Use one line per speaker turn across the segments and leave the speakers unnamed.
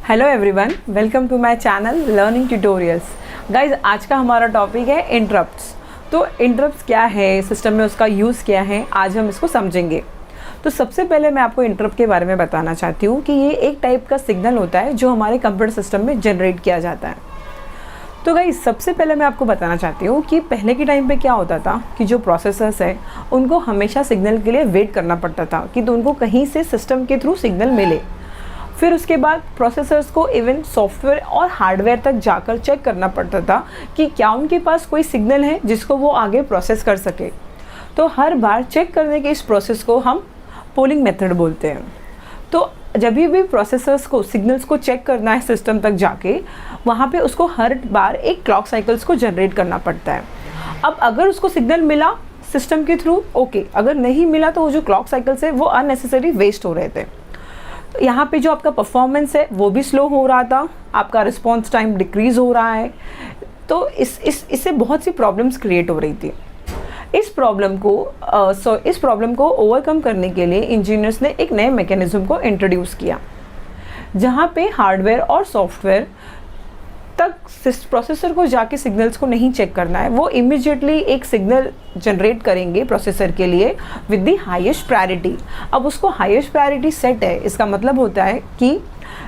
Hello everyone, welcome to my channel learning tutorials. Guys, आज का हमारा टॉपिक है इंटरप्ट्स। तो इंटरप्ट्स क्या है, सिस्टम में उसका यूज़ क्या है, आज हम इसको समझेंगे। तो सबसे पहले मैं आपको इंटरप्ट के बारे में बताना चाहती हूँ कि ये एक टाइप का सिग्नल होता है जो हमारे कंप्यूटर सिस्टम में जनरेट किया जाता है। तो गाइज, सबसे पहले मैं आपको बताना चाहती हूँ कि पहले के टाइम पे क्या होता था कि जो प्रोसेसर्स है उनको हमेशा सिग्नल के लिए वेट करना पड़ता था कि तो उनको कहीं से सिस्टम के थ्रू सिग्नल मिले। फिर उसके बाद प्रोसेसर्स को इवन सॉफ्टवेयर और हार्डवेयर तक जाकर चेक करना पड़ता था कि क्या उनके पास कोई सिग्नल है जिसको वो आगे प्रोसेस कर सके। तो हर बार चेक करने के इस प्रोसेस को हम पोलिंग मेथड बोलते हैं। तो जब भी प्रोसेसर्स को सिग्नल्स को चेक करना है सिस्टम तक जाके, वहाँ पे उसको हर बार एक क्लॉक साइकिल्स को जनरेट करना पड़ता है। अब अगर उसको सिग्नल मिला सिस्टम के थ्रू, ओके, अगर नहीं मिला तो वो जो क्लॉक साइकिल्स है वो अननेसेसरी वेस्ट हो रहे थे। यहाँ पे जो आपका परफॉर्मेंस है वो भी स्लो हो रहा था, आपका रिस्पॉन्स टाइम डिक्रीज़ हो रहा है। तो इससे बहुत सी प्रॉब्लम्स क्रिएट हो रही थी। इस प्रॉब्लम को ओवरकम करने के लिए इंजीनियर्स ने एक नए मैकेनिज्म को इंट्रोड्यूस किया, जहाँ पे हार्डवेयर और सॉफ्टवेयर तक प्रोसेसर को जाके सिग्नल्स को नहीं चेक करना है, वो इमीडिएटली एक सिग्नल जनरेट करेंगे प्रोसेसर के लिए विद द हाईएस्ट प्रायोरिटी। अब उसको हाईएस्ट प्रायोरिटी सेट है, इसका मतलब होता है कि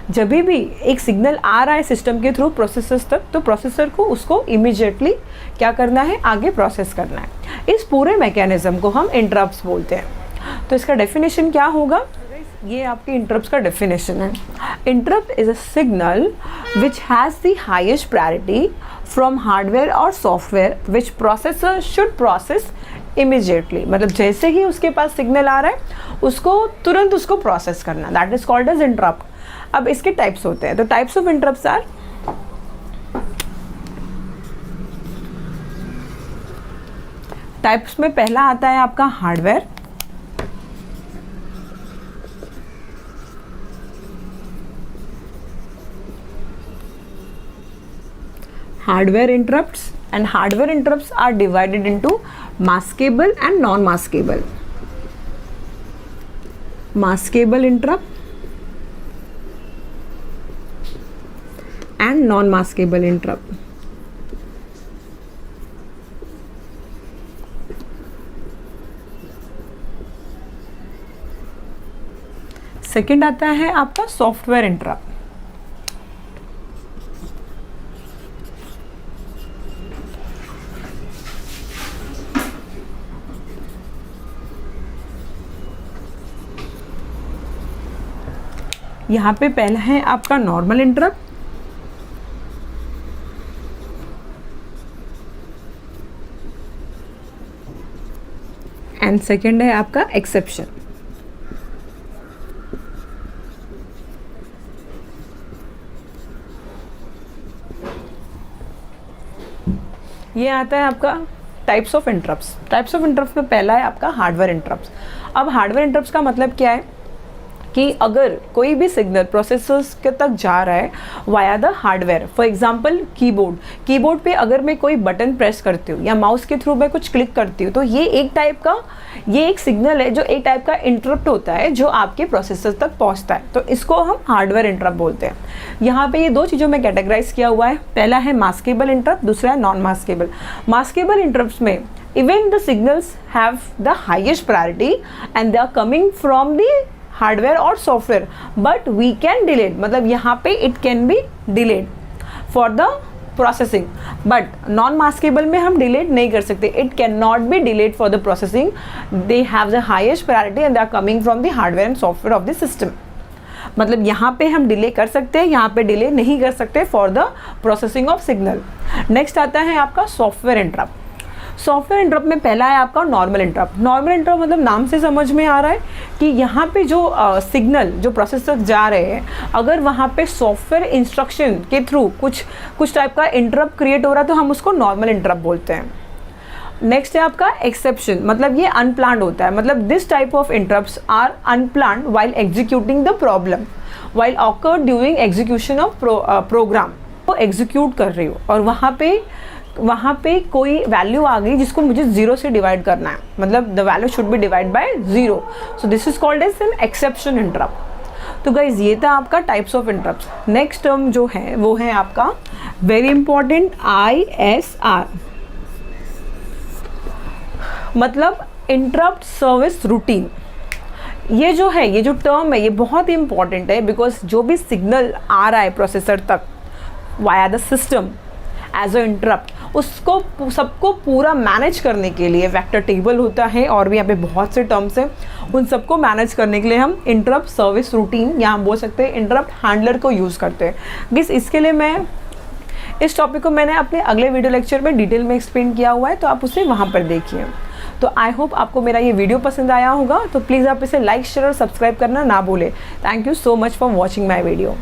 जब भी एक सिग्नल आ रहा है सिस्टम के थ्रू प्रोसेसर्स तक, तो प्रोसेसर को उसको इमीडिएटली क्या करना है, आगे प्रोसेस करना है। इस पूरे मैकेनिज्म को हम इंटरप्ट्स बोलते हैं। तो इसका डेफिनेशन क्या होगा, ये आपके इंटरप्ट्स का डेफिनेशन है। Interrupt is a signal which has the highest priority from hardware और software which processor should process immediately. मतलब जैसे ही उसके पास सिग्नल आ रहा है उसको तुरंत उसको प्रोसेस करना, that is called as interrupt. अब इसके टाइप्स होते हैं। तो types of interrupts are, types में पहला आता है आपका hardware. Hardware interrupts, and hardware interrupts are divided into maskable and non-maskable. Maskable interrupt and non-maskable interrupt. Second आता है आपका सॉफ्टवेयर इंटरप्ट। यहाँ पे पहला है आपका नॉर्मल इंटरप्ट, एंड सेकेंड है आपका एक्सेप्शन। ये आता है आपका types of interrupts. Types of interrupts में पहला है आपका हार्डवेयर इंटरप्ट्स। अब हार्डवेयर इंटरप्ट्स का मतलब क्या है कि अगर कोई भी सिग्नल प्रोसेसर्स के तक जा रहा है via the hardware, for example keyboard पे अगर मैं कोई बटन प्रेस करती हूँ या माउस के थ्रू मैं कुछ क्लिक करती हूँ, तो ये एक सिग्नल है जो एक टाइप का इंटरप्ट होता है जो आपके प्रोसेसर तक पहुँचता है। तो इसको हम हार्डवेयर इंटरप्ट बोलते हैं। यहाँ पे ये दो चीज़ों में कैटेगराइज किया हुआ है, पहला है मास्केबल इंटरप्ट, दूसरा है नॉन मास्केबल। मास्केबल इंटरप्ट्स में even the signals have the highest priority and they are coming from the hardware और software, but we can delayed, मतलब यहाँ पे it can be delayed for the processing. But non maskable में हम delayed नहीं कर सकते, it can not be delayed for the processing, they have the highest priority and they are coming from the hardware and software of the system. मतलब यहाँ पे हम delay कर सकते हैं, यहाँ पे डिले नहीं कर सकते for the processing of signal. Next आता है आपका सॉफ्टवेयर इंटरप्ट। सॉफ्टवेयर इंटरप्ट में पहला है आपका नॉर्मल इंटरप्ट। नॉर्मल इंटरप्ट मतलब नाम से समझ में आ रहा है कि यहाँ पे जो सिग्नल जो प्रोसेसर जा रहे हैं, अगर वहाँ पे सॉफ्टवेयर इंस्ट्रक्शन के थ्रू कुछ टाइप का इंटरप्ट क्रिएट हो रहा है तो हम उसको नॉर्मल इंटरप्ट बोलते हैं। नेक्स्ट है आपका एक्सेप्शन, मतलब ये अनप्लान्ड होता है। मतलब this type of interrupts are unplanned while executing the problem, while occur during execution of program. वो एग्जीक्यूट कर रही हो और वहाँ पे कोई वैल्यू आ गई जिसको मुझे 0 से डिवाइड करना है, मतलब the value should be divide by 0, so this is called as an exception interrupt. तो गाइज ये था आपका types of interrupt. Next term जो है वो है आपका वेरी इंपॉर्टेंट ISR, मतलब इंटरप्ट सर्विस रूटीन। ये जो है, ये जो टर्म है, ये बहुत ही इंपॉर्टेंट है बिकॉज जो भी सिग्नल आ रहा है प्रोसेसर तक via the system as a interrupt, उसको सबको पूरा मैनेज करने के लिए वेक्टर टेबल होता है और भी यहाँ पे बहुत से टर्म्स हैं, उन सबको मैनेज करने के लिए हम इंटरप्ट सर्विस रूटीन या हम बोल सकते हैं इंटरप्ट हैंडलर को यूज़ करते हैं। बस इसके लिए मैं इस टॉपिक को मैंने अपने अगले वीडियो लेक्चर में डिटेल में एक्सप्लेन किया हुआ है, तो आप उसे वहाँ पर देखिए। तो आई होप आपको मेरा ये वीडियो पसंद आया होगा, तो प्लीज़ आप इसे लाइक शेयर और सब्सक्राइब करना ना भूलें। Thank you so much for watching my video.